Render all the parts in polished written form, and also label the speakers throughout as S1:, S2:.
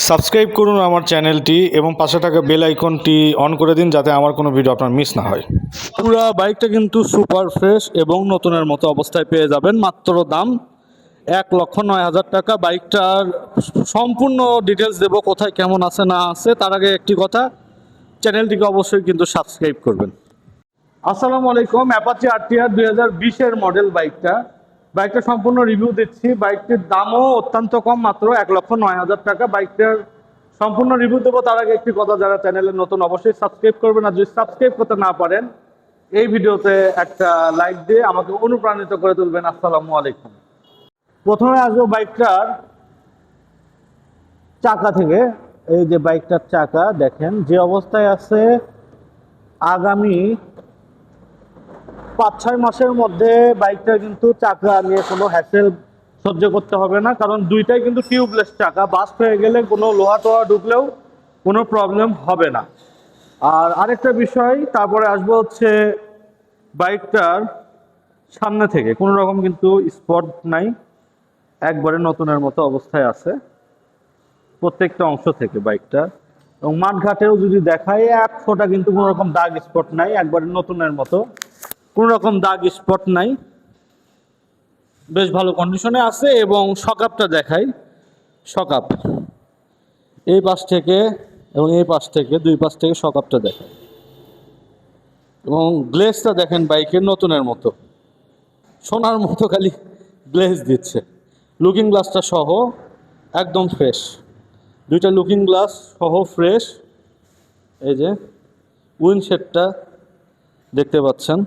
S1: Subscribe করুন আমার চ্যানেলটি এবং পাশে থাকা বেল আইকনটি অন করে দিন যাতে আমার কোনো ভিডিও আপনার মিস না হয়। পুরো বাইকটা কিন্তু সুপার ফ্রেশ এবং নতুনের মতো অবস্থায় পেয়ে যাবেন। মাত্র দাম 1,09,000 টাকা। বাইকটার সম্পূর্ণ ডিটেলস দেবো, কোথায় কেমন আছে না আছে। তার আগে একটি কথা, চ্যানেলটিকে অবশ্যই কিন্তু সাবস্ক্রাইব করবেন। আসসালামু আলাইকুম। অ্যাপাচি আরটিআর 2020-এর মডেল বাইকটা সম্পূর্ণ রিভিউ দিচ্ছি। বাইকটির দামও অত্যন্ত কম, মাত্র 1,09,000 টাকা। বাইকটার সম্পূর্ণ রিভিউ দেবো। তার আগে একটি কথা, যারা চ্যানেলে নতুন অবশ্যই সাবস্ক্রাইব করবেন, আর যদি সাবস্ক্রাইব করতে না পারেন এই ভিডিওতে একটা লাইক দিয়ে আমাকে অনুপ্রাণিত করে তুলবেন। আসসালামু আলাইকুম। প্রথমে আসবো বাইকটার চাকা থেকে। এই যে বাইকটার চাকা দেখেন যে অবস্থায় আছে। আগামী 5-6 মাসের মধ্যে বাইকটা কিন্তু চাকা নিয়ে কোনো হ্যাসেল সহ্য করতে হবে না, কারণ দুইটাই কিন্তু টিউবলেস চাকা। বাস্ট হয়ে গেলে কোনো লোহা টোহা ঢুকলেও কোনো প্রবলেম হবে না। আর আরেকটা বিষয়, তারপরে আসবো হচ্ছে বাইকটার সামনে থেকে কোনো রকম কিন্তু স্পট নাই, একবারে নতুনের মতো অবস্থায় আছে প্রত্যেকটা অংশ থেকে বাইকটা। এবং মাঠঘাটেও যদি দেখায় এক ফোঁটা কিন্তু কোনো রকম দাগ স্পট নাই, একবারে নতুনের মতো কোনো রকম দাগ স্পট নাই, বেশ ভালো কন্ডিশনে আছে। এবং শকআপটা দেখাই, শকআপ এই পাশ থেকে এবং এই পাশ থেকে, দুই পাশ থেকে শকআপটা দেখায়। এবং গ্লেজটা দেখেন বাইকের নতুনের মতো, সোনার মতো খালি গ্লেজ দিচ্ছে। লুকিং গ্লাসটা সহ একদম ফ্রেশ, দুইটা লুকিং গ্লাস সহ ফ্রেশ। এই যে উইন্ডশেডটা দেখতে পাচ্ছেন,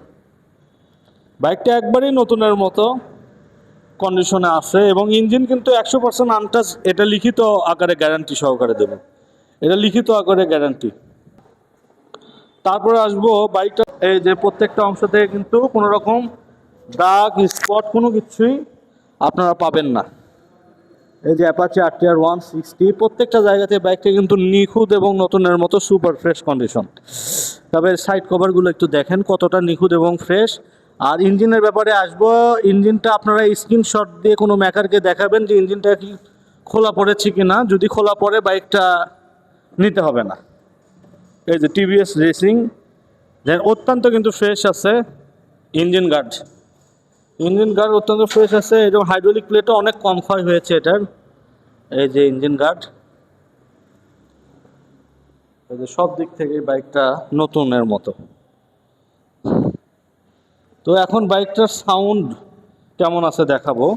S1: বাইকটা একবারেই নতুনের মতো কন্ডিশনে আছে। এবং ইঞ্জিন কিন্তু 100% আনটাচ, এটা লিখিত আকারে গ্যারান্টি সহকারে দেব, এটা লিখিত আকারে গ্যারান্টি। তারপরে আসবো বাইকটা, এই যে প্রত্যেকটা অংশ থেকে কিন্তু কোনো রকম দাগ স্পট কোনো কিছুই আপনারা পাবেন না। এই যে অ্যাপাচি আরটিআর 160, প্রত্যেকটা জায়গাতে বাইকটা কিন্তু নিখুঁত এবং নতুনের মতো সুপার ফ্রেশ কন্ডিশন। তবে সাইড কভারগুলো একটু দেখেন কতটা নিখুঁত এবং ফ্রেশ। আর ইঞ্জিনের ব্যাপারে আসবো, ইঞ্জিনটা আপনারা স্ক্রিনশট দিয়ে কোনো মেকারকে দেখাবেন যে ইঞ্জিনটা কি খোলা পড়েছে কি না। যদি খোলা পড়ে বাইকটা নিতে হবে না। এই যে টিভিএস রেসিং, দেন অত্যন্ত কিন্তু ফ্রেশ আছে। ইঞ্জিন গার্ড অত্যন্ত ফ্রেশ আছে এবং হাইড্রোলিক প্লেটও অনেক কম ক্ষয় হয়েছে এটার। এই যে ইঞ্জিন গার্ড, এই যে সব দিক থেকে বাইকটা নতুনের মতো। তো এখন বাইকটার সাউন্ড কেমন আছে দেখাবো।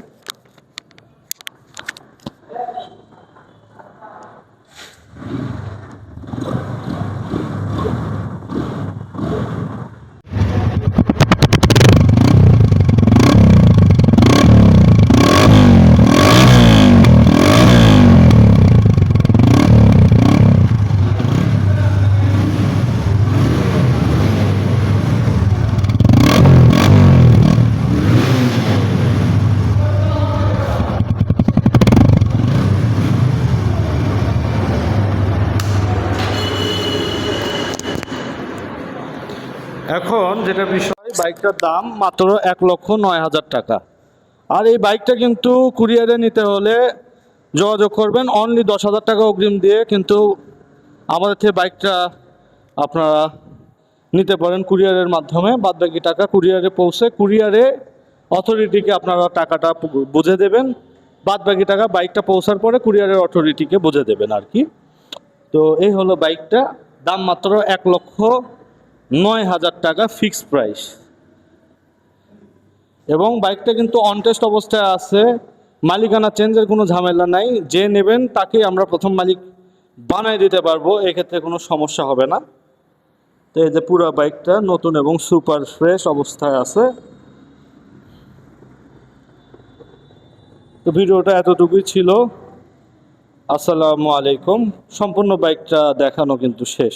S1: এখন যেটা বিষয়, বাইকটার দাম মাত্র 1,09,000 টাকা। আর এই বাইকটা কিন্তু কুরিয়ারে নিতে হলে যোগাযোগ করবেন অনলি 10,000 টাকা অগ্রিম দিয়ে, কিন্তু আমাদের থেকে বাইকটা আপনারা নিতে পারেন কুরিয়ারের মাধ্যমে। বাদবাকি টাকা কুরিয়ারে পৌঁছে কুরিয়ারে অথরিটিকে আপনারা টাকাটা বুঝে দেবেন। বাদবাকি টাকা বাইকটা পৌঁছার পরে কুরিয়ারের অথরিটিকে বুঝে দেবেন আর কি। তো এই হলো বাইকটা, দাম মাত্র 1,09,000 টাকা ফিক্সড প্রাইস। এবং বাইকটা কিন্তু অনটেস্ট অবস্থায় আছে, মালিকানা চেঞ্জের কোনো ঝামেলা নাই। যে নেবেন তাকে আমরা প্রথম মালিক বানাই দিতে পারবো, এক্ষেত্রে কোনো সমস্যা হবে না। তো এই যে পুরো বাইকটা নতুন এবং সুপার ফ্রেশ অবস্থায় আছে। তো ভিডিওটা এতটুকুই ছিল। আসসালামু আলাইকুম। সম্পূর্ণ বাইকটা দেখানো কিন্তু শেষ।